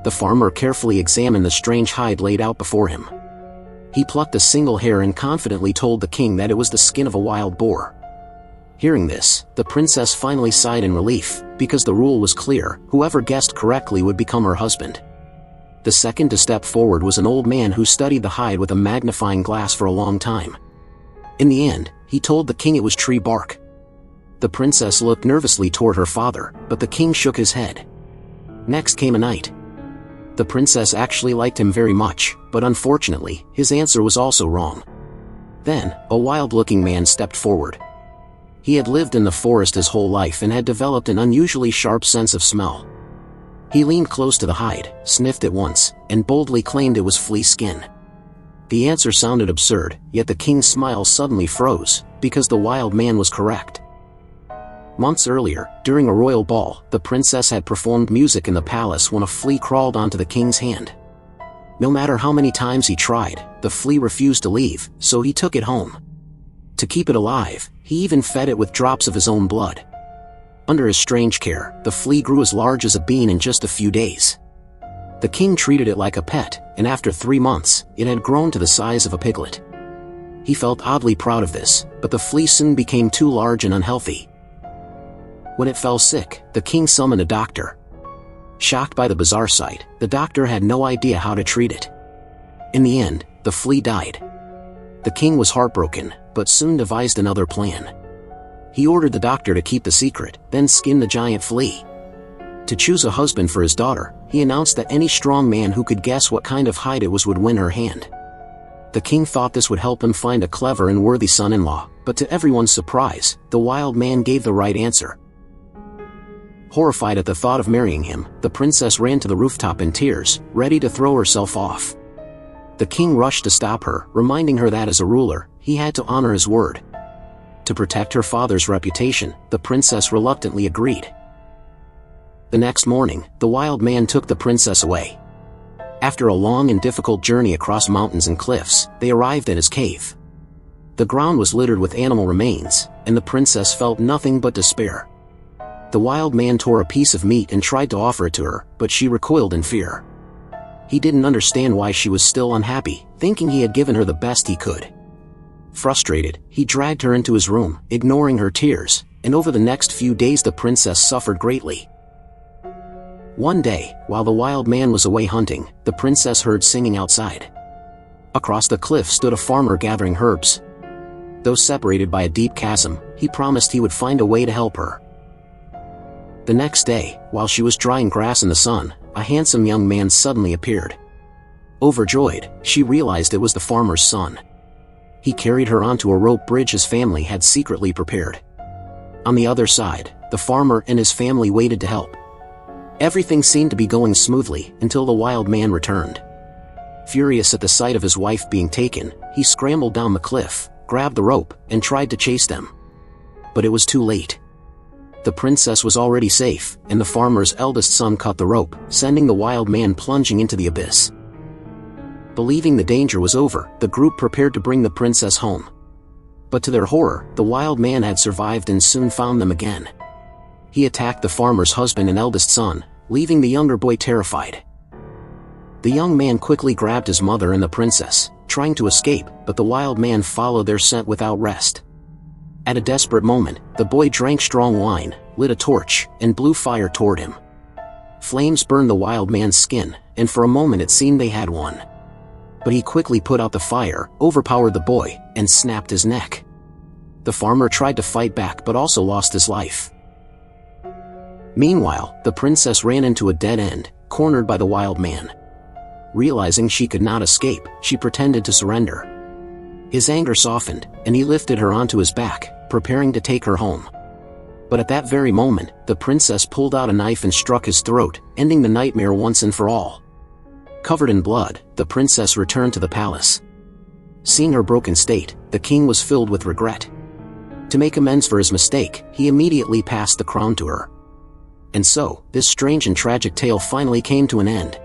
the farmer carefully examined the strange hide laid out before him. He plucked a single hair and confidently told the king that it was the skin of a wild boar. Hearing this, the princess finally sighed in relief, because the rule was clear: whoever guessed correctly would become her husband. The second to step forward was an old man who studied the hide with a magnifying glass for a long time. In the end, he told the king it was tree bark. The princess looked nervously toward her father, but the king shook his head. Next came a knight. The princess actually liked him very much, but unfortunately, his answer was also wrong. Then, a wild-looking man stepped forward. He had lived in the forest his whole life and had developed an unusually sharp sense of smell. He leaned close to the hide, sniffed it once, and boldly claimed it was flea skin. The answer sounded absurd, yet the king's smile suddenly froze, because the wild man was correct. Months earlier, during a royal ball, the princess had performed music in the palace when a flea crawled onto the king's hand. No matter how many times he tried, the flea refused to leave, so he took it home. To keep it alive, he even fed it with drops of his own blood. Under his strange care, the flea grew as large as a bean in just a few days. The king treated it like a pet, and after 3 months, it had grown to the size of a piglet. He felt oddly proud of this, but the flea soon became too large and unhealthy. When it fell sick, the king summoned a doctor. Shocked by the bizarre sight, the doctor had no idea how to treat it. In the end, the flea died. The king was heartbroken, but soon devised another plan. He ordered the doctor to keep the secret, then skin the giant flea. To choose a husband for his daughter, he announced that any strong man who could guess what kind of hide it was would win her hand. The king thought this would help him find a clever and worthy son-in-law, but to everyone's surprise, the wild man gave the right answer. Horrified at the thought of marrying him, the princess ran to the rooftop in tears, ready to throw herself off. The king rushed to stop her, reminding her that as a ruler, he had to honor his word. To protect her father's reputation, the princess reluctantly agreed. The next morning, the wild man took the princess away. After a long and difficult journey across mountains and cliffs, they arrived at his cave. The ground was littered with animal remains, and the princess felt nothing but despair. The wild man tore a piece of meat and tried to offer it to her, but she recoiled in fear. He didn't understand why she was still unhappy, thinking he had given her the best he could. Frustrated, he dragged her into his room, ignoring her tears, and over the next few days the princess suffered greatly. One day, while the wild man was away hunting, the princess heard singing outside. Across the cliff stood a farmer gathering herbs. Though separated by a deep chasm, he promised he would find a way to help her. The next day, while she was drying grass in the sun, a handsome young man suddenly appeared. Overjoyed, she realized it was the farmer's son. He carried her onto a rope bridge his family had secretly prepared. On the other side, the farmer and his family waited to help. Everything seemed to be going smoothly until the wild man returned. Furious at the sight of his wife being taken, he scrambled down the cliff, grabbed the rope, and tried to chase them. But it was too late. The princess was already safe, and the farmer's eldest son cut the rope, sending the wild man plunging into the abyss. Believing the danger was over, the group prepared to bring the princess home. But to their horror, the wild man had survived and soon found them again. He attacked the farmer's husband and eldest son, leaving the younger boy terrified. The young man quickly grabbed his mother and the princess, trying to escape, but the wild man followed their scent without rest. At a desperate moment, the boy drank strong wine, lit a torch, and blew fire toward him. Flames burned the wild man's skin, and for a moment it seemed they had won. But he quickly put out the fire, overpowered the boy, and snapped his neck. The farmer tried to fight back but also lost his life. Meanwhile, the princess ran into a dead end, cornered by the wild man. Realizing she could not escape, she pretended to surrender. His anger softened, and he lifted her onto his back, preparing to take her home. But at that very moment, the princess pulled out a knife and struck his throat, ending the nightmare once and for all. Covered in blood, the princess returned to the palace. Seeing her broken state, the king was filled with regret. To make amends for his mistake, he immediately passed the crown to her. And so, this strange and tragic tale finally came to an end.